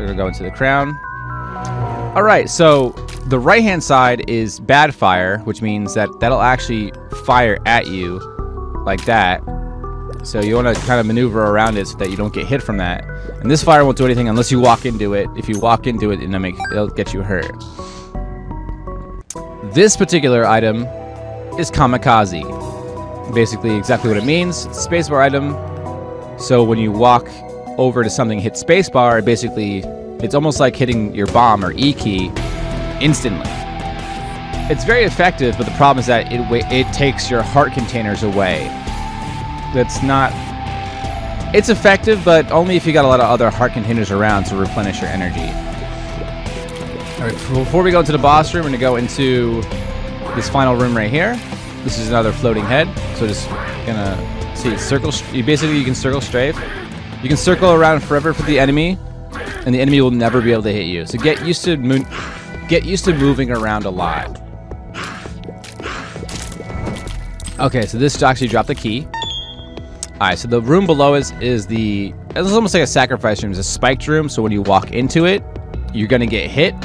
we're gonna go into the crown. All right, so the right-hand side is bad fire, which means that that'll actually fire at you like that. So you want to kind of maneuver around it so that you don't get hit from that. And this fire won't do anything unless you walk into it. If you walk into it, it'll get you hurt. This particular item is Kamikaze. Basically, exactly what it means. It's a spacebar item. So when you walk over to something, hit spacebar, basically, it's almost like hitting your bomb or E key instantly. It's very effective, but the problem is that it takes your heart containers away. That's not... It's effective, but only if you got a lot of other heart containers around to replenish your energy. Alright, before we go into the boss room, we're going to go into this final room right here. This is another floating head. So just gonna see, you can circle strafe. You can circle around forever for the enemy, and the enemy will never be able to hit you. So get used to moving around a lot. Okay, so this actually dropped the key. Alright, so the room below is it's almost like a sacrifice room. It's a spiked room, so when you walk into it, you're gonna get hit,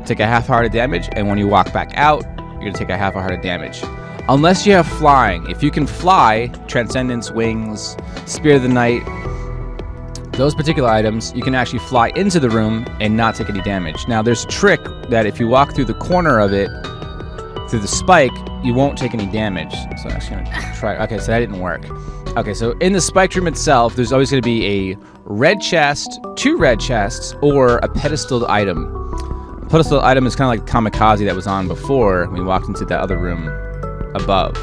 take a half heart of damage, and when you walk back out, you're gonna take a half a heart of damage. Unless you have flying. If you can fly, Transcendence, Wings, Spear of the Night, those particular items, you can actually fly into the room and not take any damage. Now, there's a trick that if you walk through the corner of it, through the spike, you won't take any damage. So I'm actually gonna try. Okay, so that didn't work. Okay, so in the spike room itself, there's always going to be a red chest, 2 red chests, or a pedestaled item. A pedestaled item is kind of like Kamikaze that was on before when we walked into that other room above.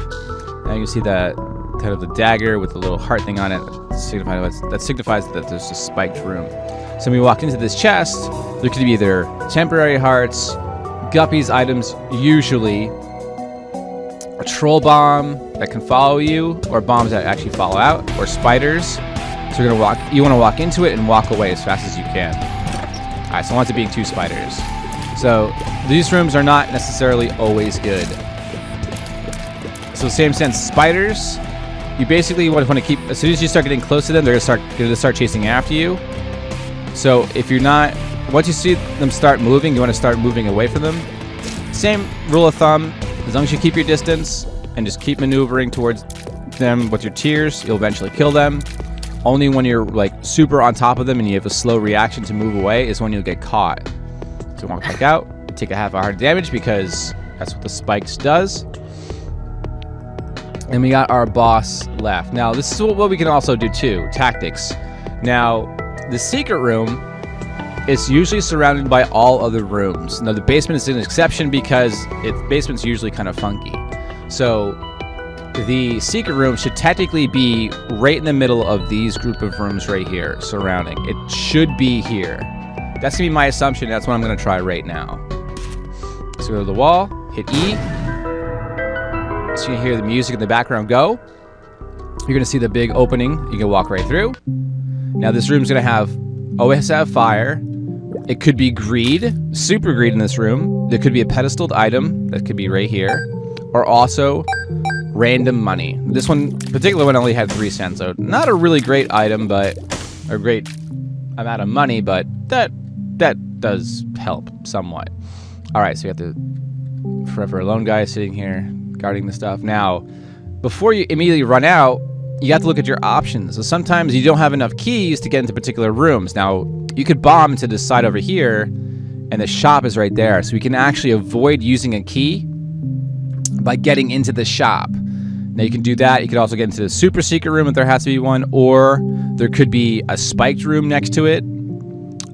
Now you can see that kind of the dagger with the little heart thing on it. That signifies that there's a spiked room. So when we walked into this chest, there could be either temporary hearts, Guppy's items, usually a troll bomb that can follow you, or bombs that actually fall out, or spiders. So you want to walk into it and walk away as fast as you can. Alright, so I want it being 2 spiders. So these rooms are not necessarily always good. So same sense, spiders, you basically want to keep, as soon as you start getting close to them, they're going to start chasing after you. So if you're not, once you see them start moving, you want to start moving away from them. Same rule of thumb, as long as you keep your distance and just keep maneuvering towards them with your tears, you'll eventually kill them. Only when you're like super on top of them and you have a slow reaction to move away is when you'll get caught. So walk back out, take a half a heart of damage because that's what the spikes does. And we got our boss left. Now, this is what we can also do too, tactics. Now, the secret room is usually surrounded by all other rooms. Now, the basement is an exception because basement's usually kind of funky. So, the secret room should technically be right in the middle of these group of rooms right here, surrounding. It should be here. That's gonna be my assumption. That's what I'm gonna try right now. So go to the wall, hit E. So you can hear the music in the background go. You're gonna see the big opening. You can walk right through. Now this room's gonna always have fire. It could be greed, super greed in this room. There could be a pedestaled item that could be right here, or also random money. This particular one only had 3 cents, so not a really great item, but a great amount of money, but that does help somewhat. All right, so you have the Forever Alone guy sitting here guarding the stuff. Now, before you immediately run out, you have to look at your options. So sometimes you don't have enough keys to get into particular rooms. Now, you could bomb into this side over here, and the shop is right there. So we can actually avoid using a key by getting into the shop. Now, you can do that. You could also get into the super secret room if there has to be one, or there could be a spiked room next to it.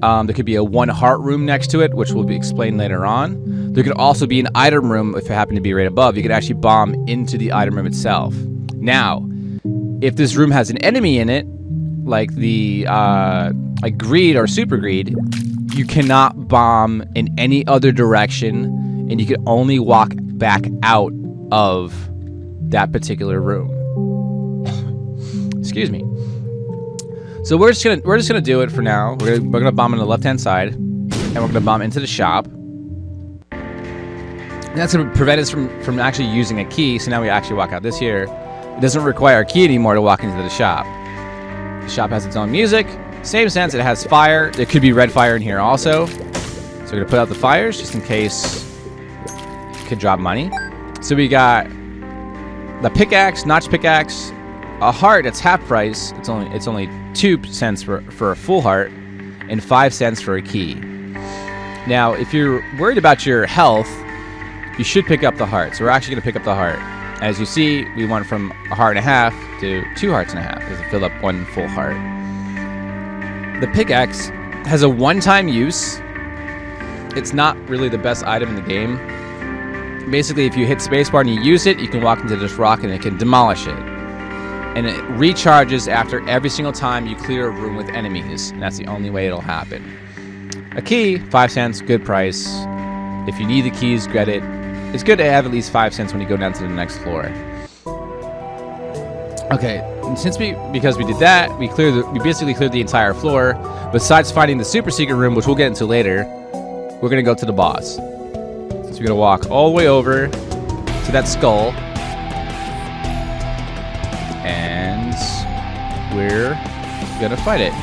There could be a 1 heart room next to it, which will be explained later on. There could also be an item room if it happened to be right above. You could actually bomb into the item room itself. Now, if this room has an enemy in it, like the like greed or super greed, you cannot bomb in any other direction, and you can only walk back out of that particular room. Excuse me. So we're just gonna do it for now. We're gonna bomb on the left-hand side, and we're gonna bomb into the shop. And that's gonna prevent us from actually using a key. So now we actually walk out this here. It doesn't require a key anymore to walk into the shop. The shop has its own music. Same sense, it has fire. There could be red fire in here also. So we're gonna put out the fires just in case it could drop money. So we got the pickaxe, notch pickaxe, a heart that's half price. It's only 2 cents for a full heart, and 5 cents for a key. Now, if you're worried about your health, you should pick up the heart. So we're actually gonna pick up the heart. As you see, we went from a heart and a half to 2 hearts and a half because it filled up 1 full heart. The pickaxe has a one-time use. It's not really the best item in the game. Basically, if you hit spacebar and you use it, you can walk into this rock and it can demolish it. And it recharges after every single time you clear a room with enemies. And that's the only way it'll happen. A key, 5 cents, good price. If you need the keys, get it. It's good to have at least 5 cents when you go down to the next floor. Okay, and because we did that, we basically cleared the entire floor. Besides finding the super secret room, which we'll get into later, we're gonna go to the boss. So we're gonna walk all the way over to that skull, and we're gonna fight it.